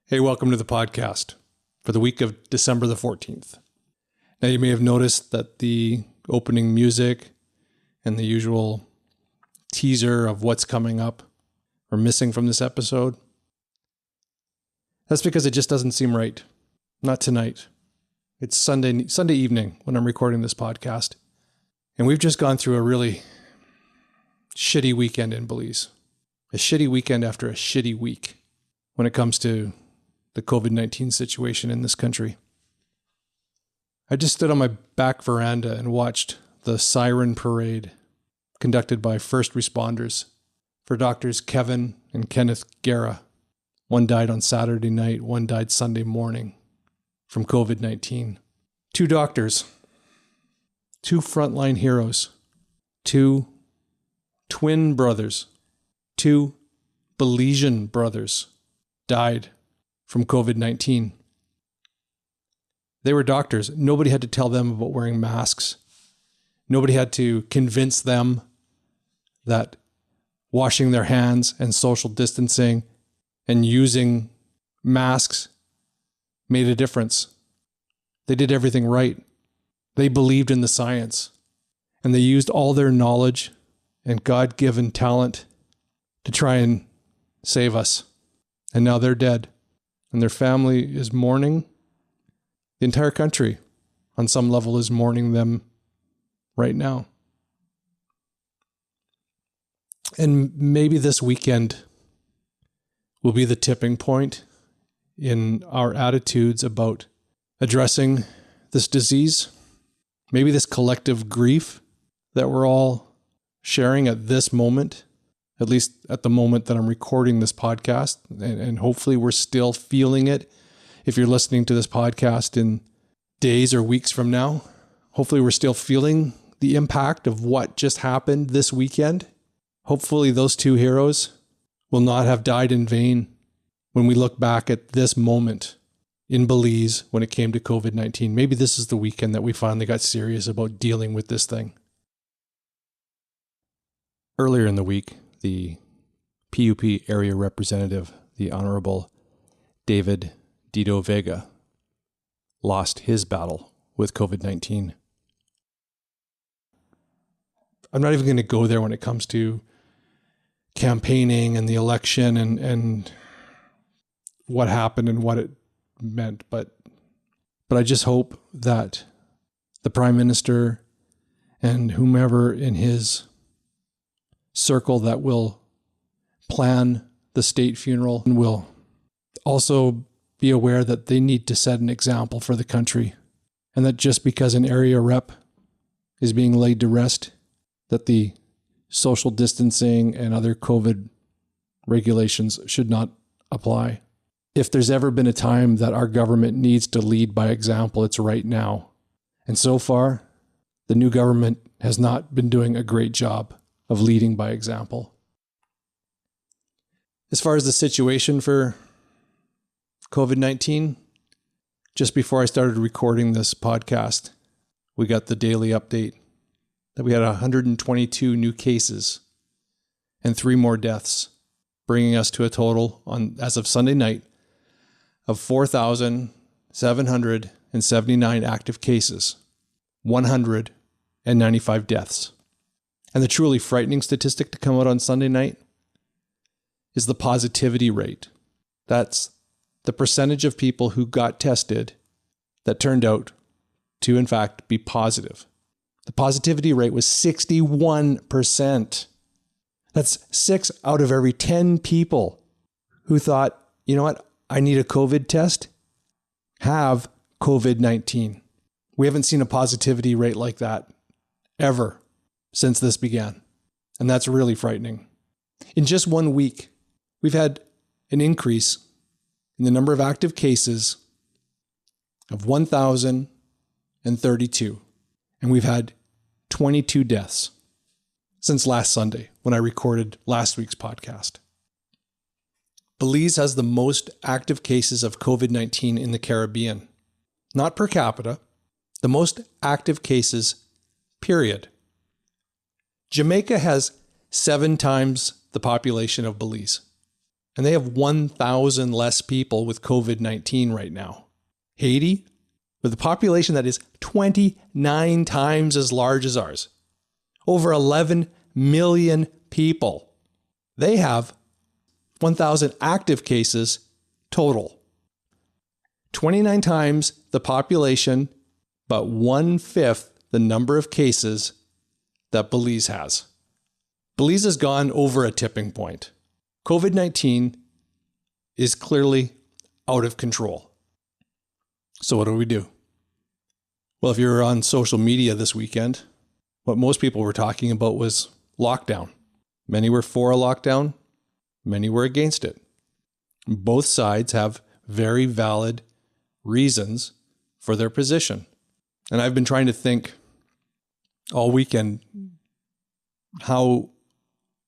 Hey, welcome to the podcast for the week of December the 14th. Now, you may have noticed that the opening music and the usual teaser of what's coming up are missing from this episode. That's because it just doesn't seem right. Not tonight. It's Sunday evening when I'm recording this podcast. And we've just gone through a really shitty weekend in Belize. A shitty weekend after a shitty week when it comes to the Covid-19 situation in this country. I just stood on my back veranda and watched the siren parade conducted by first responders for Doctors Kevin and Kenneth Guerra. One died on Saturday night, one died Sunday morning from Covid-19. Two doctors, two frontline heroes, two twin brothers, two Belizean brothers died from COVID-19. They were doctors. Nobody had to tell them about wearing masks. Nobody had to convince them that washing their hands and social distancing and using masks made a difference. They did everything right. They believed in the science, and they used all their knowledge and God-given talent to try and save us. And now they're dead. And their family is mourning. The entire country, on some level, is mourning them right now. And maybe this weekend will be the tipping point in our attitudes about addressing this disease. Maybe this collective grief that we're all sharing at this moment, at least at the moment that I'm recording this podcast, and hopefully we're still feeling it. If you're listening to this podcast in days or weeks from now, hopefully we're still feeling the impact of what just happened this weekend. Hopefully those two heroes will not have died in vain when we look back at this moment in Belize when it came to COVID-19. Maybe this is the weekend that we finally got serious about dealing with this thing. Earlier in the week, the PUP area representative, the Honorable David Dido Vega, lost his battle with COVID-19. I'm not even going to go there when it comes to campaigning and the election and what happened and what it meant, but I just hope that the Prime Minister and whomever in his circle that will plan the state funeral and will also be aware that they need to set an example for the country, and that just because an area rep is being laid to rest, that the social distancing and other COVID regulations should not apply. If there's ever been a time that our government needs to lead by example, it's right now. And so far, the new government has not been doing a great job of leading by example. As far as the situation for COVID-19, just before I started recording this podcast, we got the daily update that we had 122 new cases and 3 more deaths, bringing us to a total as of Sunday night of 4,779 active cases, 195 deaths. And the truly frightening statistic to come out on Sunday night is the positivity rate. That's the percentage of people who got tested that turned out to, in fact, be positive. The positivity rate was 61%. That's 6 out of every 10 people who thought, you know what, I need a COVID test, have COVID-19. We haven't seen a positivity rate like that ever since this began. And that's really frightening. In just 1 week, we've had an increase in the number of active cases of 1,032. And we've had 22 deaths since last Sunday when I recorded last week's podcast. Belize has the most active cases of COVID-19 in the Caribbean. Not per capita, the most active cases, period. Jamaica has 7 times the population of Belize. and they have 1,000 less people with COVID-19 right now. Haiti, with a population that is 29 times as large as ours, over 11 million people, they have 1,000 active cases total. 29 times the population, but 1/5 the number of cases that Belize has. Belize has gone over a tipping point. COVID-19 is clearly out of control. So what do? Well, if you were on social media this weekend, what most people were talking about was lockdown. Many were for a lockdown, many were against it. Both sides have very valid reasons for their position. And I've been trying to think all weekend, how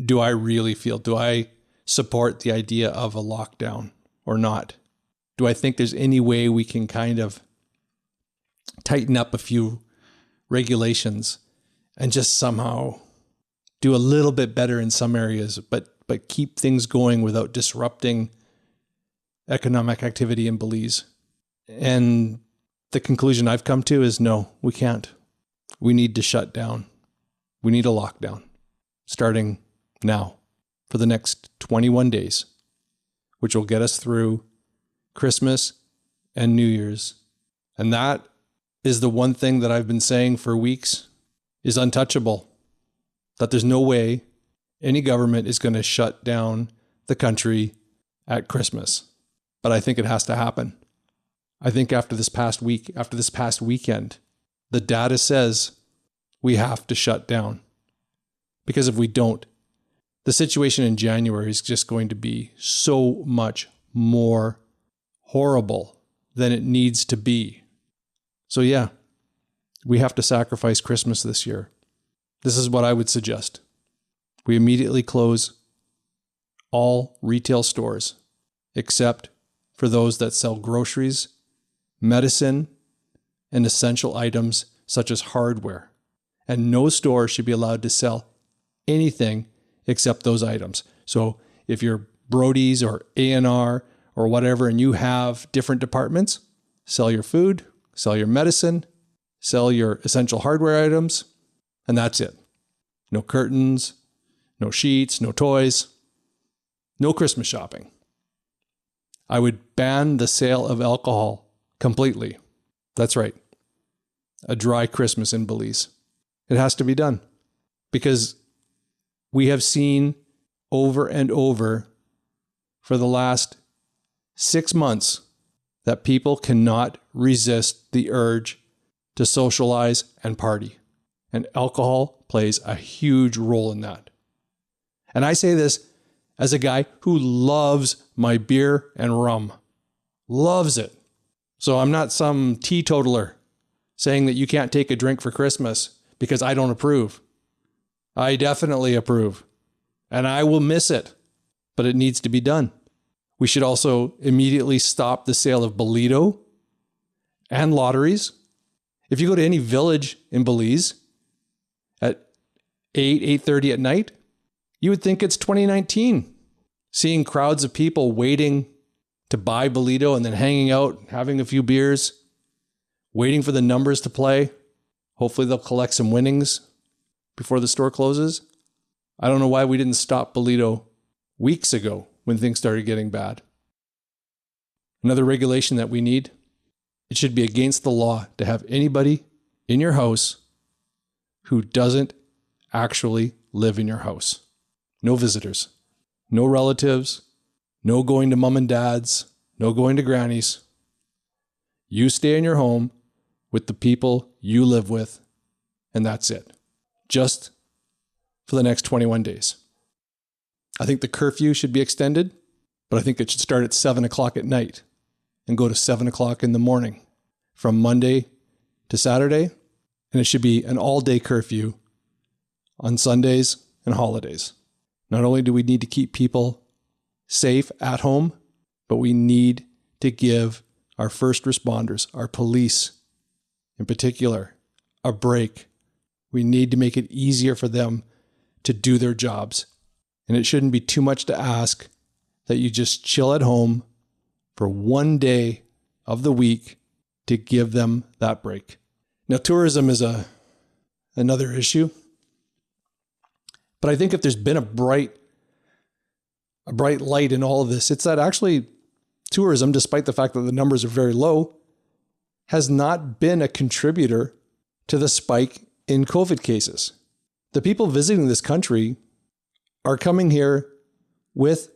do I really feel? Do I support the idea of a lockdown or not? Do I think there's any way we can kind of tighten up a few regulations and just somehow do a little bit better in some areas, but keep things going without disrupting economic activity in Belize? And the conclusion I've come to is no, we can't. We need to shut down. We need a lockdown starting now for the next 21 days, which will get us through Christmas and New Year's. And that is the one thing that I've been saying for weeks is untouchable, that there's no way any government is going to shut down the country at Christmas. But I think it has to happen. I think after this past weekend, the data says we have to shut down. Because if we don't, the situation in January is just going to be so much more horrible than it needs to be. So yeah, we have to sacrifice Christmas this year. This is what I would suggest. We immediately close all retail stores, except for those that sell groceries, medicine, and essential items such as hardware. And no store should be allowed to sell anything except those items. So if you're Brody's or A&R or whatever, and you have different departments, sell your food, sell your medicine, sell your essential hardware items, and that's it. No curtains, no sheets, no toys, no Christmas shopping. I would ban the sale of alcohol completely. That's right. A dry Christmas in Belize. It has to be done because we have seen over and over for the last 6 months that people cannot resist the urge to socialize and party. And alcohol plays a huge role in that. And I say this as a guy who loves my beer and rum. Loves it. So I'm not some teetotaler saying that you can't take a drink for Christmas because I don't approve. I definitely approve. And I will miss it. But it needs to be done. We should also immediately stop the sale of Bolito and lotteries. If you go to any village in Belize at 8:30 at night, you would think it's 2019. Seeing crowds of people waiting to buy Bolito and then hanging out, having a few beers, waiting for the numbers to play. Hopefully they'll collect some winnings before the store closes. I don't know why we didn't stop Bolito weeks ago when things started getting bad. Another regulation that we need, it should be against the law to have anybody in your house who doesn't actually live in your house. No visitors, no relatives, no going to mom and dad's, no going to granny's. You stay in your home with the people you live with, and that's it. Just for the next 21 days. I think the curfew should be extended, but I think it should start at 7 o'clock at night and go to 7 o'clock in the morning from Monday to Saturday. And it should be an all-day curfew on Sundays and holidays. Not only do we need to keep people safe at home, but we need to give our first responders, our police in particular, a break. We need to make it easier for them to do their jobs. And it shouldn't be too much to ask that you just chill at home for one day of the week to give them that break. Now, tourism is another issue, but I think if there's been a bright light in all of this, it's that actually tourism, despite the fact that the numbers are very low, has not been a contributor to the spike in COVID cases. The people visiting this country are coming here with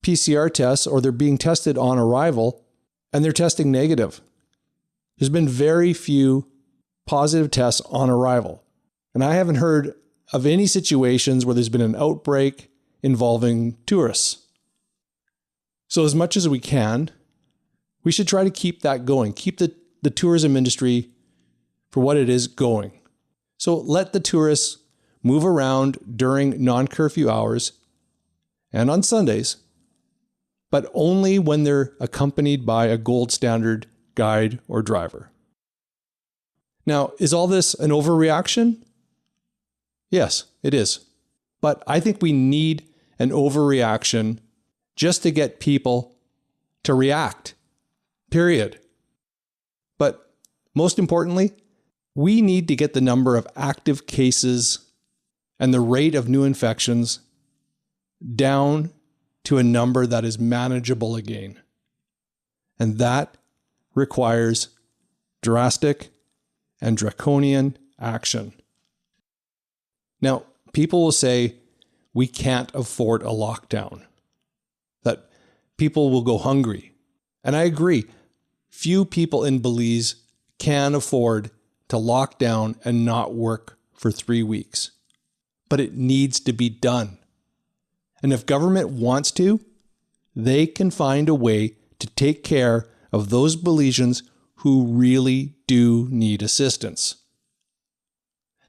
PCR tests, or they're being tested on arrival, and they're testing negative. There's been very few positive tests on arrival. And I haven't heard of any situations where there's been an outbreak involving tourists. So as much as we can, we should try to keep that going, keep the tourism industry for what it is going. So let the tourists move around during non-curfew hours and on Sundays, but only when they're accompanied by a gold standard guide or driver. Now, is all this an overreaction? Yes, it is. But I think we need an overreaction just to get people to react, period. But most importantly, we need to get the number of active cases and the rate of new infections down to a number that is manageable again. And that requires drastic and draconian action. Now, people will say we can't afford a lockdown, that people will go hungry. And I agree. Few people in Belize can afford to lock down and not work for 3 weeks. But it needs to be done. And if government wants to, they can find a way to take care of those Belizeans who really do need assistance.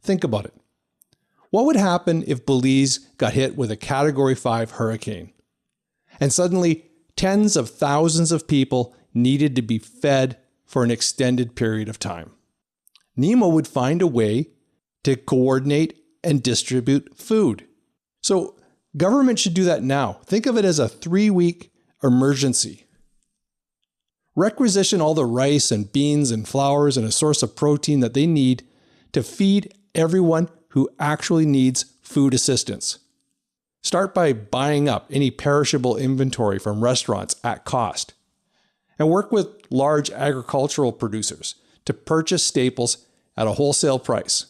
Think about it. What would happen if Belize got hit with a Category 5 hurricane and suddenly tens of thousands of people needed to be fed for an extended period of time? NEMO would find a way to coordinate and distribute food. So government should do that now. Think of it as a 3-week emergency. Requisition all the rice and beans and flours and a source of protein that they need to feed everyone who actually needs food assistance. Start by buying up any perishable inventory from restaurants at cost, and work with large agricultural producers to purchase staples at a wholesale price.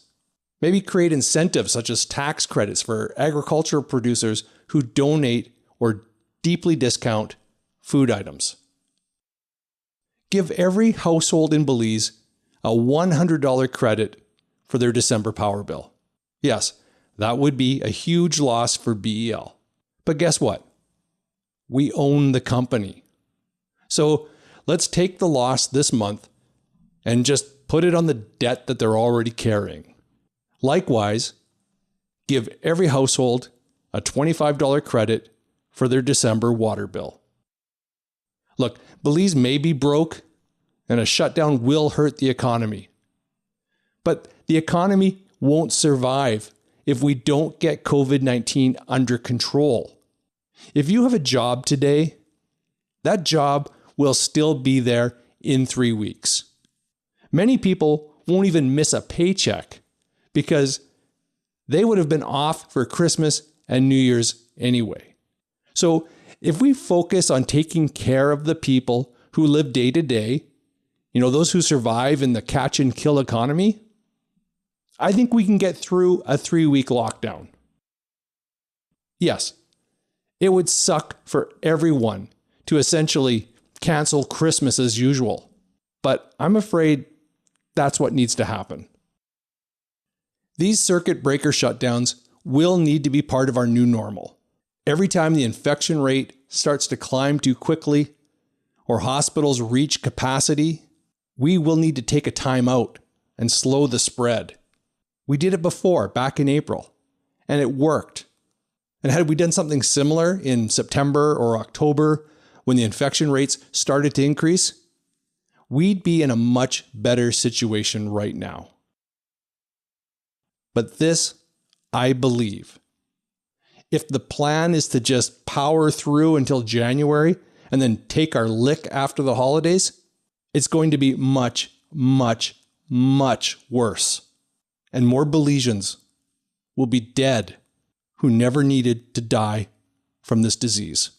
Maybe create incentives such as tax credits for agricultural producers who donate or deeply discount food items. Give every household in Belize a $100 credit for their December power bill. Yes, that would be a huge loss for BEL. But guess what? We own the company. So let's take the loss this month and just put it on the debt that they're already carrying. Likewise, give every household a $25 credit for their December water bill. Look, Belize may be broke, and a shutdown will hurt the economy. But the economy won't survive if we don't get COVID-19 under control. If you have a job today, that job will still be there in 3 weeks. Many people won't even miss a paycheck because they would have been off for Christmas and New Year's anyway. So if we focus on taking care of the people who live day to day, those who survive in the catch and kill economy, I think we can get through a 3-week lockdown. Yes, it would suck for everyone to essentially cancel Christmas as usual, but I'm afraid that's what needs to happen. These circuit breaker shutdowns will need to be part of our new normal. Every time the infection rate starts to climb too quickly or hospitals reach capacity, we will need to take a time out and slow the spread. We did it before, back in April, and it worked. And had we done something similar in September or October when the infection rates started to increase, we'd be in a much better situation right now. But this, I believe, if the plan is to just power through until January and then take our lick after the holidays, it's going to be much, much, much worse. And more Belizeans will be dead who never needed to die from this disease.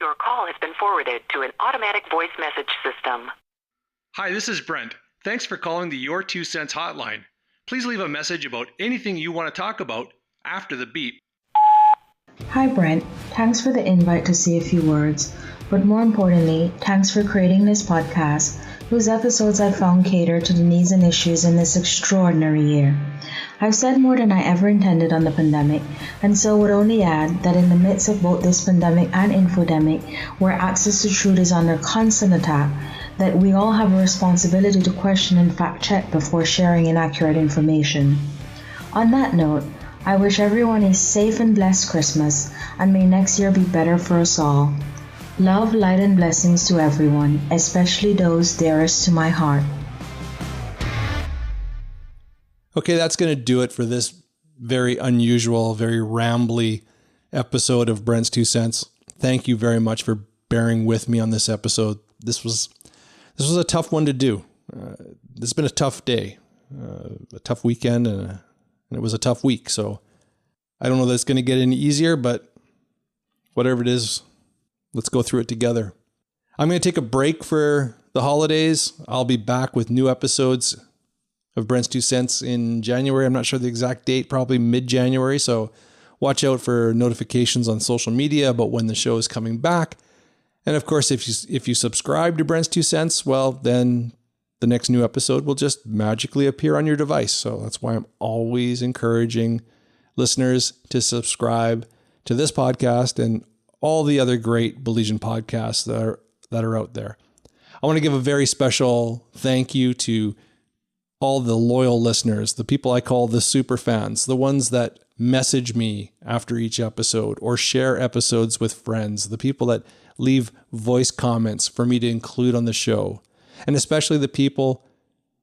Your call has been forwarded to an automatic voice message system. Hi, this is Brent. Thanks for calling the Your 2 Cents hotline. Please leave a message about anything you want to talk about after the beep. Hi Brent, thanks for the invite to say a few words, but more importantly, thanks for creating this podcast whose episodes I found cater to the needs and issues in this extraordinary year. I've said more than I ever intended on the pandemic, and so would only add that in the midst of both this pandemic and infodemic, where access to truth is under constant attack, that we all have a responsibility to question and fact-check before sharing inaccurate information. On that note, I wish everyone a safe and blessed Christmas, and may next year be better for us all. Love, light, and blessings to everyone, especially those dearest to my heart. Okay, that's going to do it for this very unusual, very rambly episode of Brent's 2 Cents. Thank you very much for bearing with me on this episode. This was a tough one to do. This has been a tough day, a tough weekend, and it was a tough week. So I don't know that it's going to get any easier, but whatever it is, let's go through it together. I'm going to take a break for the holidays. I'll be back with new episodes of Brent's 2 Cents in January. I'm not sure the exact date, probably mid-January. So watch out for notifications on social media about when the show is coming back. And of course, if you subscribe to Brent's 2 Cents, well, then the next new episode will just magically appear on your device. So that's why I'm always encouraging listeners to subscribe to this podcast and all the other great Belizean podcasts that are out there. I want to give a very special thank you to all the loyal listeners, the people I call the super fans, the ones that message me after each episode or share episodes with friends, the people that leave voice comments for me to include on the show, and especially the people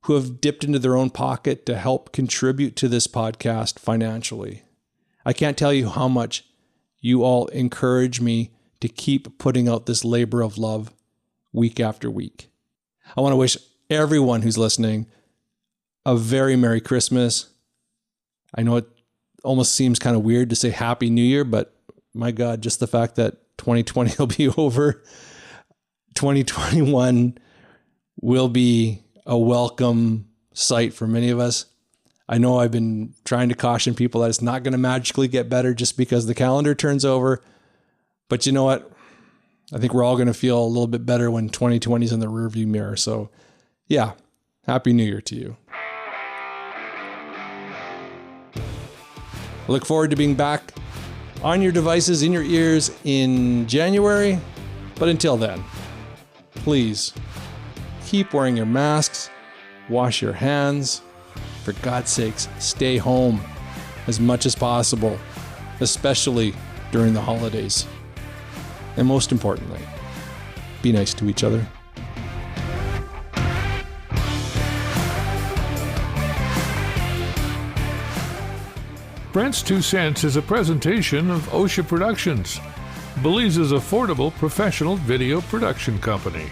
who have dipped into their own pocket to help contribute to this podcast financially. I can't tell you how much you all encourage me to keep putting out this labor of love week after week. I want to wish everyone who's listening a very Merry Christmas. I know it almost seems kind of weird to say Happy New Year, but my God, just the fact that 2020 will be over, 2021 will be a welcome sight for many of us. I know I've been trying to caution people that it's not going to magically get better just because the calendar turns over. But you know what? I think we're all going to feel a little bit better when 2020 is in the rearview mirror. So yeah, Happy New Year to you. I look forward to being back on your devices, in your ears in January. But until then, please keep wearing your masks, wash your hands. For God's sakes, stay home as much as possible, especially during the holidays. And most importantly, be nice to each other. Brent's 2 Cents is a presentation of OSHA Productions, Belize's affordable professional video production company.